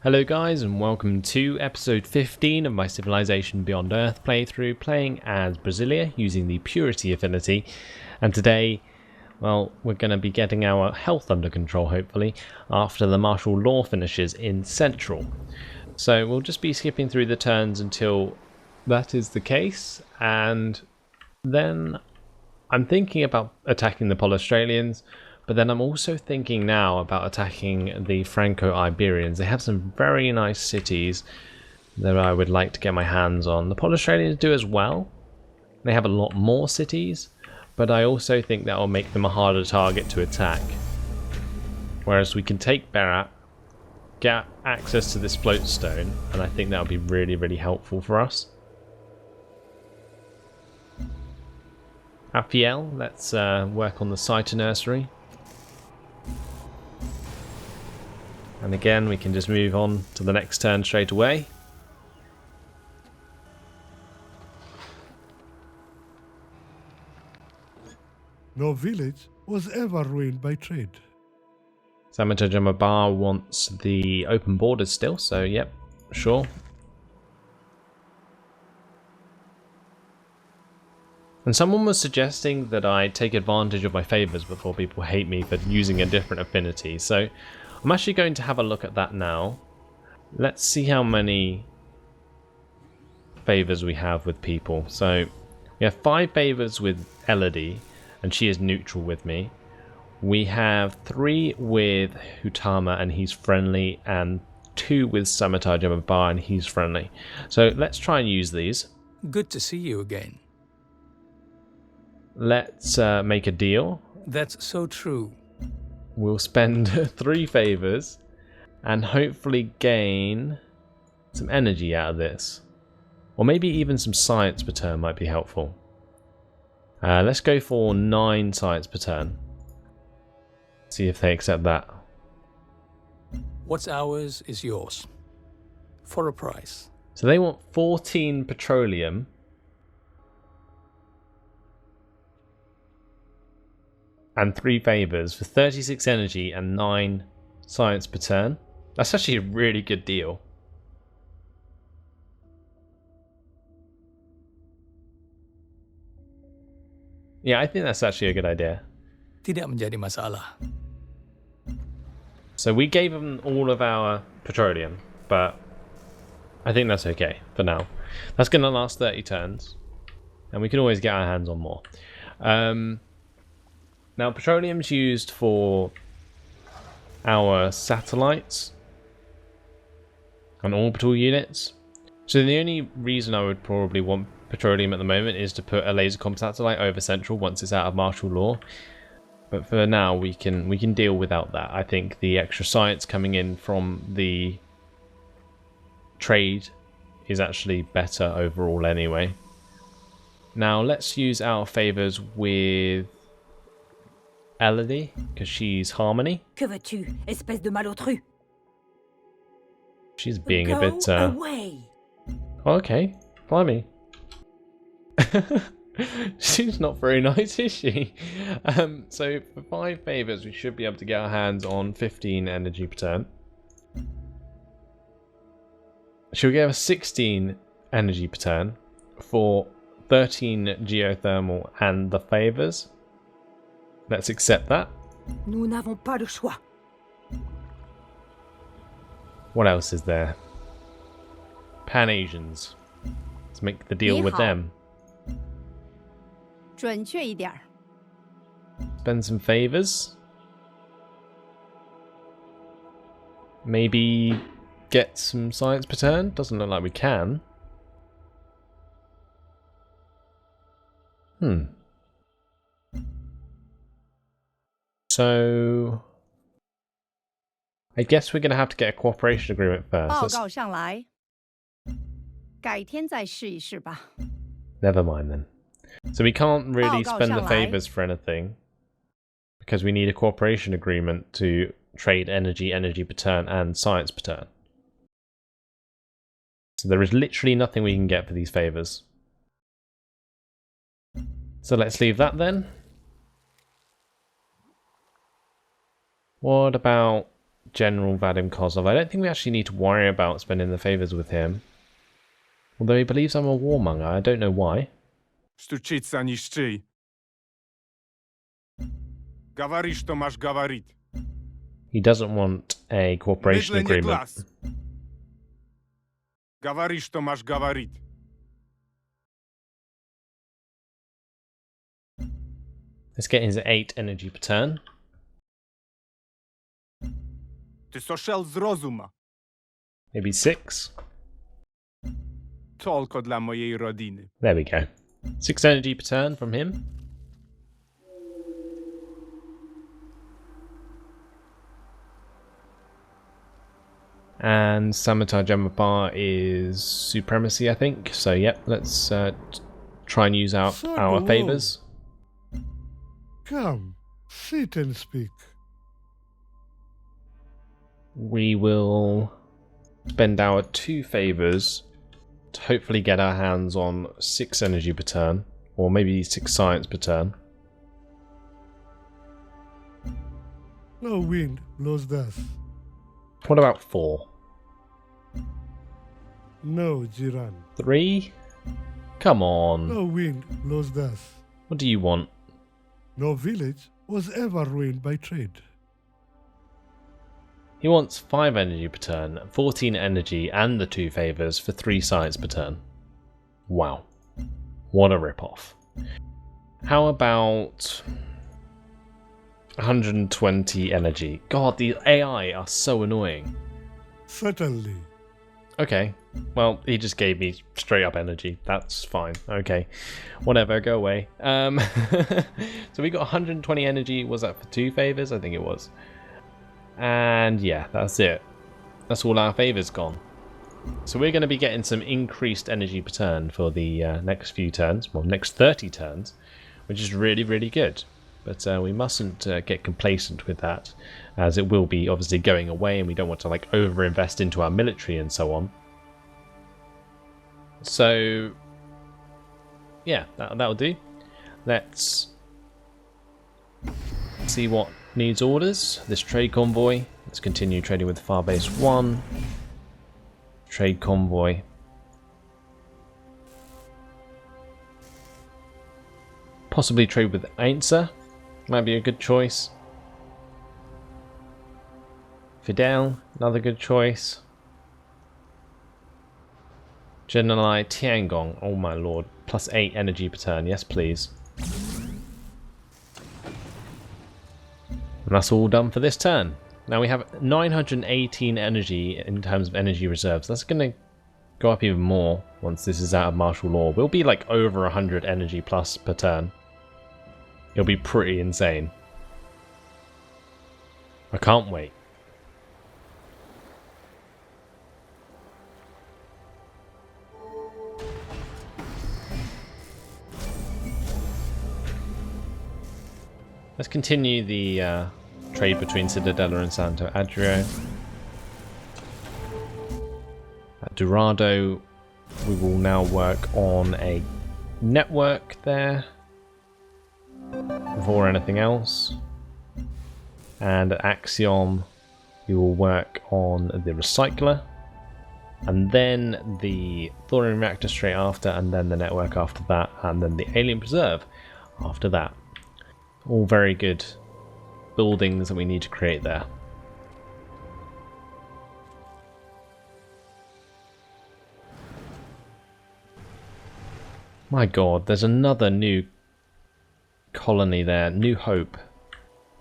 Hello guys and welcome to episode 15 of my Civilization Beyond Earth playthrough, playing as Brasilia using the Purity affinity. And today, well, we're going to be getting our health under control hopefully after the martial law finishes in Central. So we'll just be skipping through the turns until that is the case, and then I'm thinking about attacking the Pol-Australians. But then I'm also thinking now about attacking the Franco-Iberians. They have some very nice cities that I would like to get my hands on. The Pol-Australians do as well. They have a lot more cities, but I also think that will make them a harder target to attack. Whereas we can take Berat, get access to this float stone, and I think that would be really, really helpful for us. At Fiel, let's work on the Cider Nursery. And again, we can just move on to the next turn straight away. No village was ever ruined by trade. Samajajamabar wants the open borders still, so yep, sure. And someone was suggesting that I take advantage of my favours before people hate me for using a different affinity, so I'm actually going to have a look at that now. Let's see how many favours we have with people. So we have 5 favours with Eridani, and she is neutral with me. We have 3 with Hutama, and he's friendly, and 2 with Samajajamabar, and he's friendly. So let's try and use these. Good to see you again. Let's make a deal. That's so true. We'll spend 3 favours and hopefully gain some energy out of this. Or maybe even some science per turn might be helpful. Let's go for 9 science per turn. See if they accept that. What's ours is yours. For a price. So they want 14 petroleum. And 3 favours for 36 energy and 9 science per turn. That's actually a really good deal. Yeah, I think that's actually a good idea. Tidak menjadi masalah. So we gave them all of our petroleum, but I think that's okay for now. That's going to last 30 turns, and we can always get our hands on more. Now, petroleum's used for our satellites and orbital units. So the only reason I would probably want petroleum at the moment is to put a lasercom satellite over Central once it's out of martial law. But for now, we can deal without that. I think the extra science coming in from the trade is actually better overall anyway. Now, let's use our favors with Eridani, because she's harmony. Que veux-tu, espèce de malotru? She's being a Go bit away. okay, fly me. She's not very nice, is she? So for 5 favours we should be able to get our hands on 15 energy per turn. She'll give us 16 energy per turn for 13 geothermal and the favours. Let's accept that. Nous n'avons pas le choix. What else is there? Pan-Asians. Let's make the deal with them. 准确一点儿。 Spend some favours. Maybe get some science per turn. Doesn't look like we can. So I guess we're going to have to get a cooperation agreement first. 报告上来，改天再试一试吧。 Never mind then. So we can't really 报告 spend the 上来。 favours for anything because we need a cooperation agreement to trade energy per turn, and science per turn. So there is literally nothing we can get for these favours. So let's leave that then. What about General Vadim Kozlov. I don't think we actually need to worry about spending the favours with him. Although he believes I'm a warmonger, I don't know why. Стучится нищий. Говоришь, что маш говорит. He doesn't want a cooperation Медленнее agreement. глаз. Говоришь, что маш говорит. Let's get his 8 energy per turn. Ty sошел z rozuma. Maybe 6. Tylko dla mojej rodziny. There we go. 6 energy per turn from him. And Samatar Jamabar is supremacy, I think. So, yep, let's try and use our Sado. favours. Come, sit and speak. We will spend our 2 favours to hopefully get our hands on 6 energy per turn, or maybe 6 science per turn. No wind blows dust. What about 4? No Jiran. 3? Come on. No wind blows dust. What do you want? No village was ever ruined by trade. He wants 5 energy per turn, 14 energy and the 2 favours for 3 science per turn. Wow. What a rip-off. How about 120 energy? God, the AI are so annoying. Certainly. Okay, well, he just gave me straight up energy. That's fine. Okay, whatever, go away. So we got 120 energy. Was that for 2 favours? I think it was. And yeah, that's it. That's all our favours gone. So we're going to be getting some increased energy per turn for the next few turns. Well, next 30 turns, which is really, really good. But we mustn't get complacent with that, as it will be obviously going away, and we don't want to like over-invest into our military and so on. So yeah, that'll do. Let's see what needs orders. This trade convoy. Let's continue trading with Farbase 1. Trade convoy. Possibly trade with Ainsa. Might be a good choice. Fidel, another good choice. General Tiangong, oh my lord. Plus 8 energy per turn, yes please. And that's all done for this turn. Now we have 918 energy in terms of energy reserves. That's going to go up even more once this is out of martial law. We'll be like over 100 energy plus per turn. It'll be pretty insane. I can't wait. Let's continue the trade between Ciudadela and Santo Adrio. At Dorado, we will now work on a network there before anything else. And at Axiom, we will work on the recycler, and then the thorium reactor straight after, and then the network after that, and then the alien preserve after that. All very good buildings that we need to create there. My god, there's another new colony there, New Hope.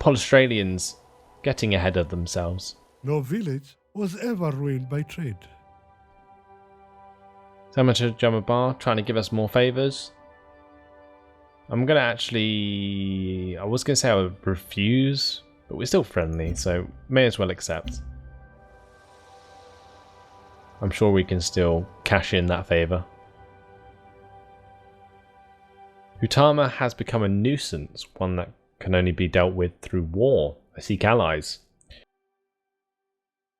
Australians getting ahead of themselves. No village was ever ruined by trade. Amateur Jamabar trying to give us more favours. I'm going to actually... I was going to say I would refuse, but we're still friendly, so may as well accept. I'm sure we can still cash in that favour. Utama has become a nuisance, one that can only be dealt with through war. I seek allies.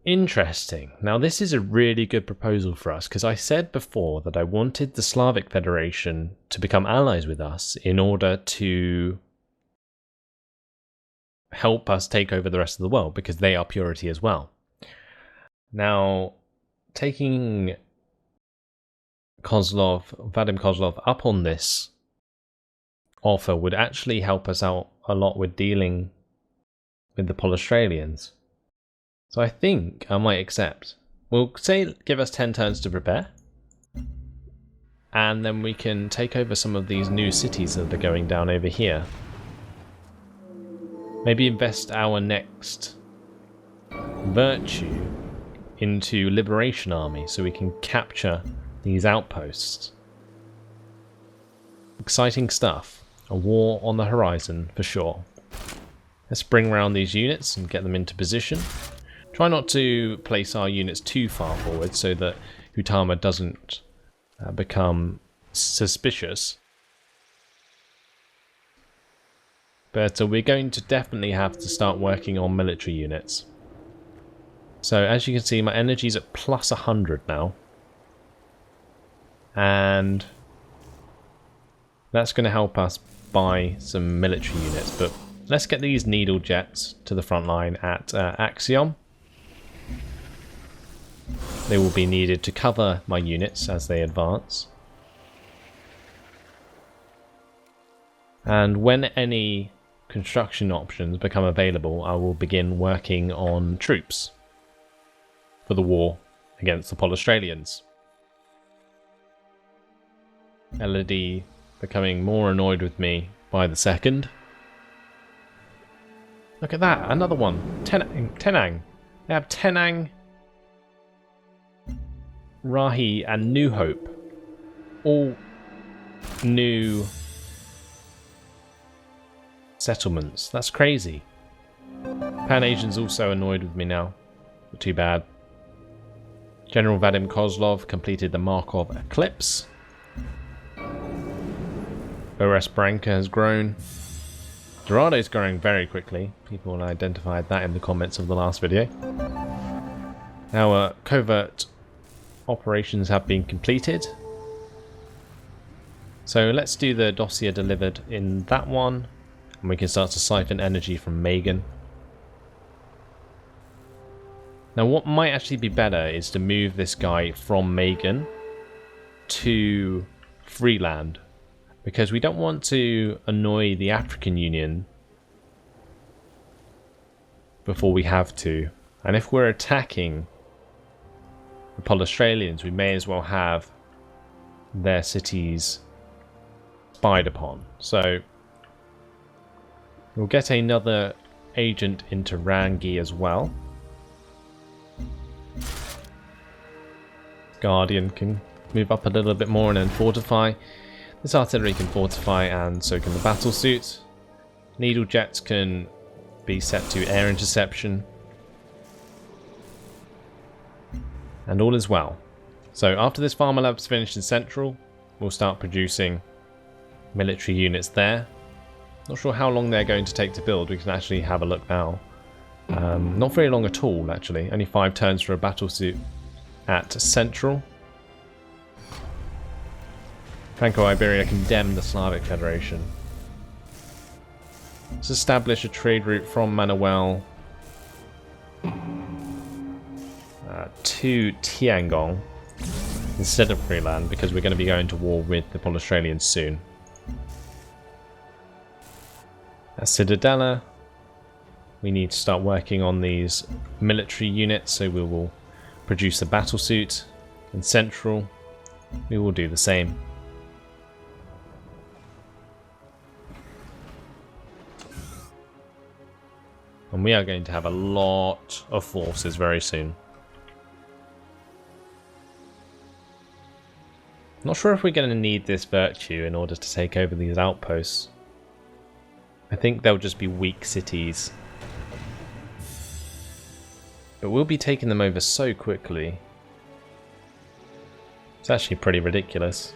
Interesting. Now this is a really good proposal for us, because I said before that I wanted the Slavic Federation to become allies with us in order to help us take over the rest of the world because they are purity as well. Now, taking Vadim Kozlov up on this offer would actually help us out a lot with dealing with the Australians. So I think I might accept. We'll say give us 10 turns to prepare. And then we can take over some of these new cities that are going down over here. Maybe invest our next virtue into Liberation Army so we can capture these outposts. Exciting stuff. A war on the horizon for sure. Let's bring around these units and get them into position. Try not to place our units too far forward so that Hutama doesn't become suspicious. But we're going to definitely have to start working on military units. So as you can see, my energy's at plus 100 now. And that's going to help us buy some military units. But let's get these needle jets to the front line at Axiom. They will be needed to cover my units as they advance. And when any construction options become available, I will begin working on troops for the war against the Australians. Elodie becoming more annoyed with me by the second. Look at that, another one. Tenang. They have Tenang, Rahi and New Hope. All new settlements. That's crazy. Pan Asian's also annoyed with me now. But too bad. General Vadim Kozlov completed the Markov Eclipse. OS Branca has grown. Dorado's growing very quickly. People identified that in the comments of the last video. Our covert operations have been completed. So let's do the dossier delivered in that one. And we can start to siphon energy from Megan. Now what might actually be better is to move this guy from Megan to Freeland. Because we don't want to annoy the African Union before we have to. And if we're attacking the Australians, we may as well have their cities spied upon. So we'll get another agent into Rangi as well. Guardian can move up a little bit more and then fortify. This artillery can fortify and so can the battle suit. Needle jets can be set to air interception. And all is well. So after this Farmer Lab's finished in Central, we'll start producing military units there. Not sure how long they're going to take to build. We can actually have a look now. Not very long at all, actually. Only 5 turns for a battle suit at Central. Franco-Iberia condemned the Slavic Federation. Let's establish a trade route from Manuel to Tiangong instead of Freeland, because we're going to be going to war with the Australians soon. At Ciudadela, we need to start working on these military units, so we will produce a battle suit. In Central, we will do the same. And we are going to have a lot of forces very soon. Not sure if we're going to need this virtue in order to take over these outposts. I think they'll just be weak cities. But we'll be taking them over so quickly. It's actually pretty ridiculous.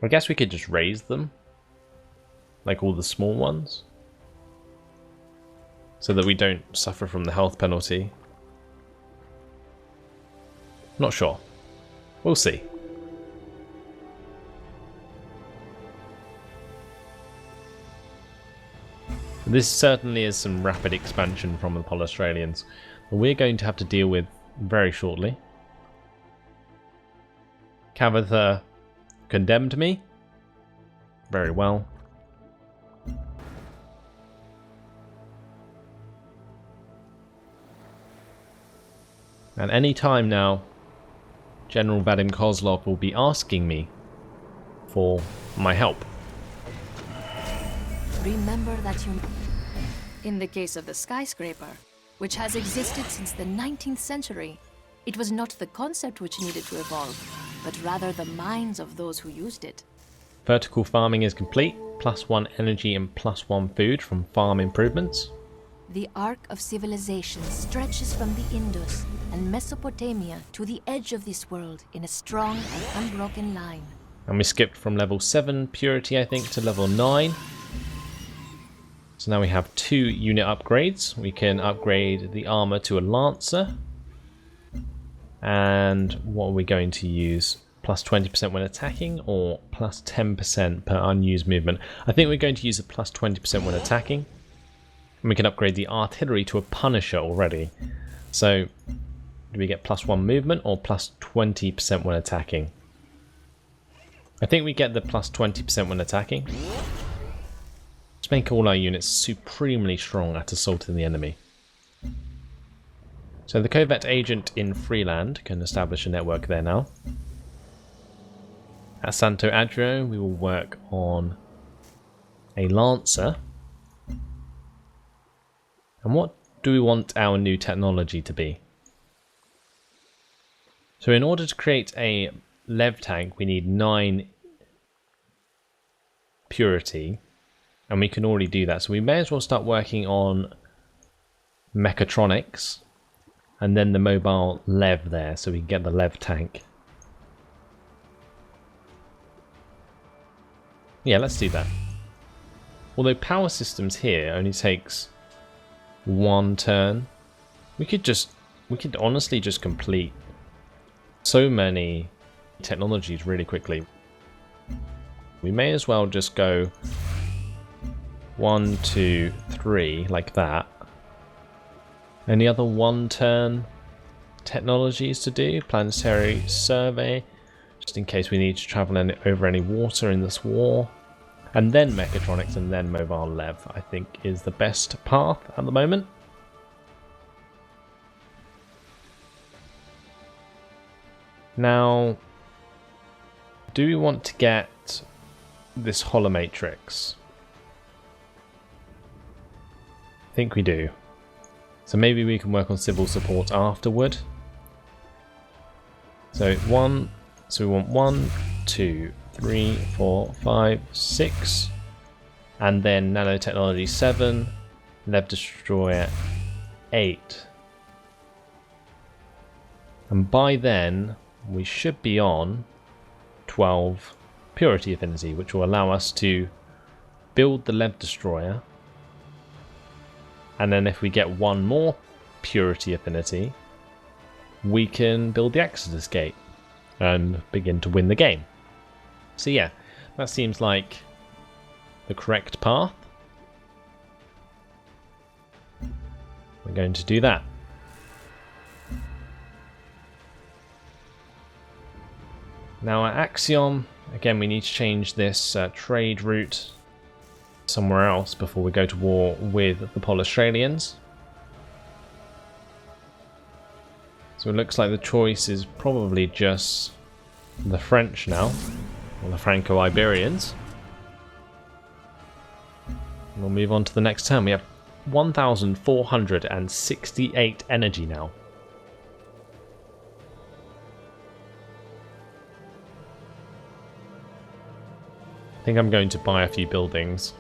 I guess we could just raise them. Like all the small ones. So that we don't suffer from the health penalty. Not sure. We'll see. This certainly is some rapid expansion from the Australians that we're going to have to deal with very shortly. Kavithan condemned me. Very well. And any time now, General Vadim Kozlov will be asking me for my help. Remember that you... In the case of the skyscraper, which has existed since the 19th century, it was not the concept which needed to evolve, but rather the minds of those who used it. Vertical farming is complete, +1 energy and +1 food from farm improvements. The arc of civilization stretches from the Indus and Mesopotamia to the edge of this world in a strong and unbroken line. And we skipped from level 7 purity, I think, to level 9. So now we have 2 unit upgrades. We can upgrade the armor to a lancer. And what are we going to use? +20% when attacking or +10% per unused movement? I think we're going to use a +20% when attacking. And we can upgrade the artillery to a Punisher already. So, do we get +1 movement or +20% when attacking? I think we get the +20% when attacking. Let's make all our units supremely strong at assaulting the enemy. So the covert agent in Freeland can establish a network there now. At Santo Adrio, we will work on a lancer. And what do we want our new technology to be? So in order to create a Lev tank, we need 9 purity, and we can already do that. So we may as well start working on mechatronics, and then the mobile Lev there, so we can get the Lev tank. Yeah, let's do that. Although power systems here only takes 1 turn, we could honestly just complete so many technologies really quickly. We may as well just go 1, 2, 3 like that. Any other 1 turn technologies to do? Planetary survey, just in case we need to travel over any water in this war. And then mechatronics and then mobile Lev, I think, is the best path at the moment. Now, do we want to get this holomatrix? I think we do. So maybe we can work on civil support afterward. So we want 1, 2, 3, 4, 5, 6, and then nanotechnology 7, Lev destroyer 8. And by then we should be on 12 purity affinity, which will allow us to build the Lev destroyer, and then if we get 1 more purity affinity, we can build the Exodus Gate and begin to win the game. So yeah, that seems like the correct path. We're going to do that. Now at Axiom, again we need to change this trade route somewhere else before we go to war with the Australians. So it looks like the choice is probably just the French now, or the Franco-Iberians. We'll move on to the next turn. We have 1,468 energy now. I think I'm going to buy a few buildings.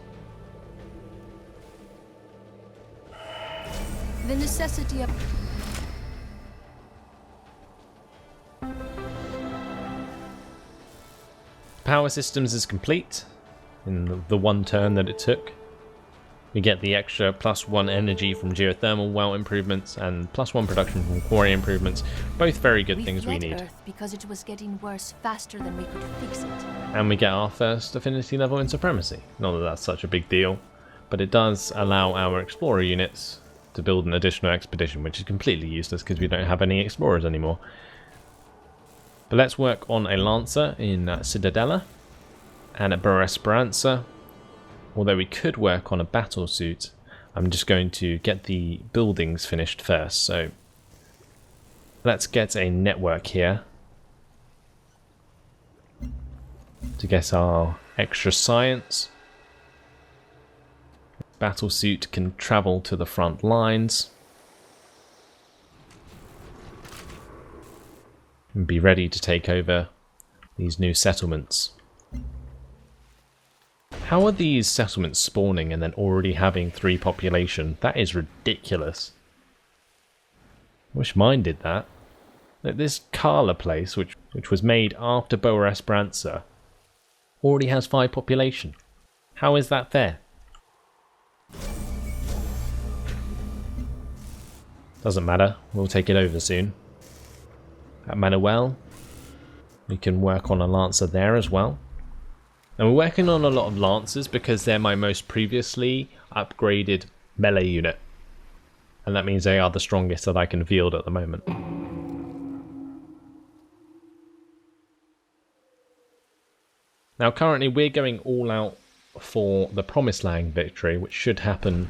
The necessity of... Power systems is complete in the 1 turn that it took. We get the extra +1 energy from geothermal well improvements and +1 production from quarry improvements. Both very good things we need. Earth because it was getting worse faster than we could fix it. And we get our first affinity level in supremacy. Not that that's such a big deal, but it does allow our explorer units to build an additional expedition, which is completely useless because we don't have any explorers anymore. But let's work on a Lancer in Ciudadela and a Per Esperanza. Although we could work on a battle suit, I'm just going to get the buildings finished first. So let's get a network here to get our extra science. Battlesuit can travel to the front lines and be ready to take over these new settlements. How are these settlements spawning and then already having 3 population? That is ridiculous. I wish mine did that. Like this Carla place, which was made after Per Esperanza, already has 5 population. How is that fair? Doesn't matter, we'll take it over soon. At Manuel, we can work on a Lancer there as well. And we're working on a lot of Lancers because they're my most previously upgraded melee unit. And that means they are the strongest that I can field at the moment. Now currently we're going all out for the Promised Land victory, which should happen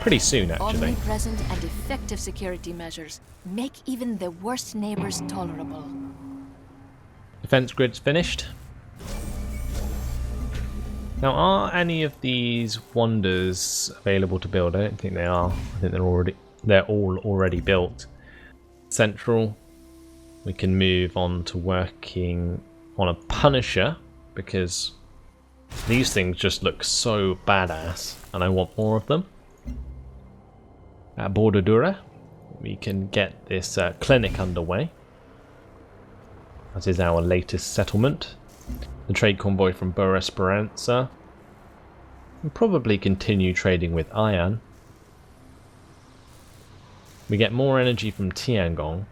pretty soon actually. Omnipresent and effective security measures make even the worst neighbors tolerable. Defense grid's finished. Now are any of these wonders available to build? I don't think they are. I think they're all already built. Central, we can move on to working on a Punisher because these things just look so badass and I want more of them. At Bordadura, we can get this clinic underway. That is our latest settlement. The trade convoy from Per Esperanza. We'll probably continue trading with Ayan. We get more energy from Tiangong.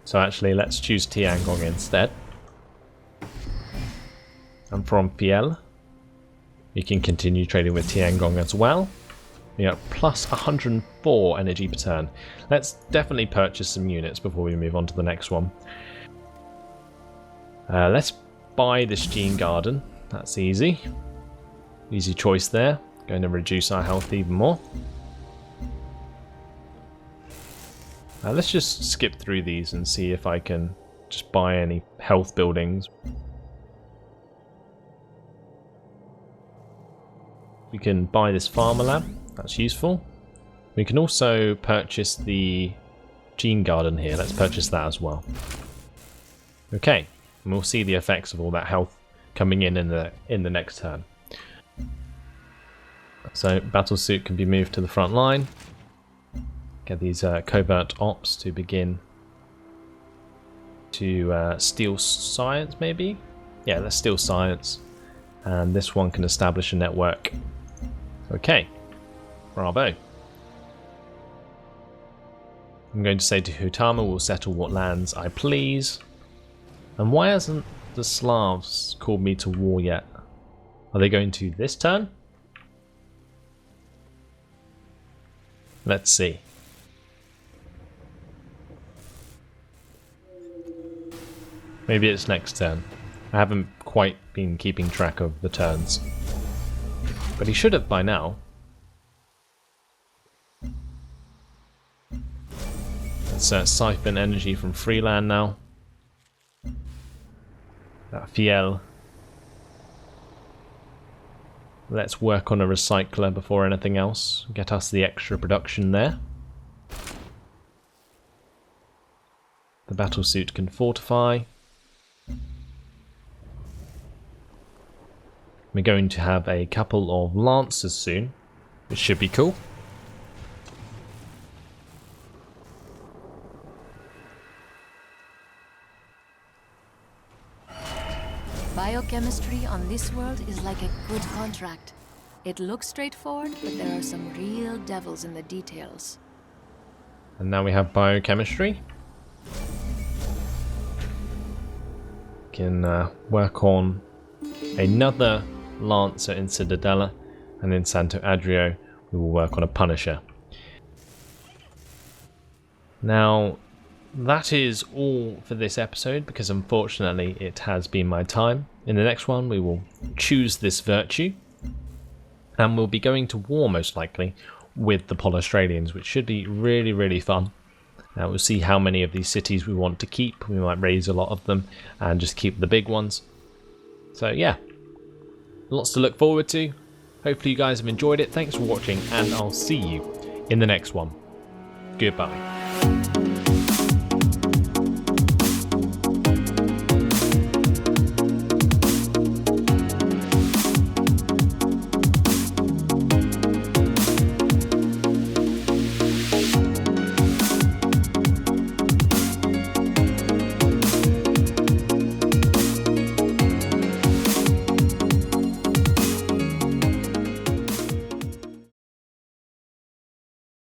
So actually let's choose Tiangong instead. And from Fiel, we can continue trading with Tiangong as well. We got plus 104 energy per turn. Let's definitely purchase some units before we move on to the next one. Let's buy this Gene Garden. That's easy. Easy choice there. Going to reduce our health even more. Let's just skip through these and see if I can just buy any health buildings. We can buy this Farmer Lab. That's useful. We can also purchase the Gene Garden here. Let's purchase that as well. Okay, and we'll see the effects of all that health coming in the next turn. So Battlesuit can be moved to the front line. Get these covert ops to begin to steal science, maybe? Yeah, let's steal science. And this one can establish a network. Okay, bravo. I'm going to say to Hutama we'll settle what lands I please. And why hasn't the Slavs called me to war yet? Are they going to this turn? Let's see. Maybe it's next turn. I haven't quite been keeping track of the turns. But he should have by now. Let's siphon energy from Freeland now. That Fiel. Let's work on a recycler before anything else. Get us the extra production there. The Battlesuit can fortify. We're going to have a couple of Lancers soon, which should be cool. Biochemistry on this world is like a good contract. It looks straightforward, but there are some real devils in the details. And now we have biochemistry. Can work on another Lancer in Cittadella, and in Santo Adrio we will work on a Punisher. Now, that is all for this episode, because unfortunately it has been my time. In the next one we will choose this virtue, and we'll be going to war most likely with the Australians, which should be really, really fun. We'll see how many of these cities we want to keep. We might raise a lot of them and just keep the big ones. So yeah, lots to look forward to. Hopefully you guys have enjoyed it. Thanks for watching, and I'll see you in the next one. Goodbye.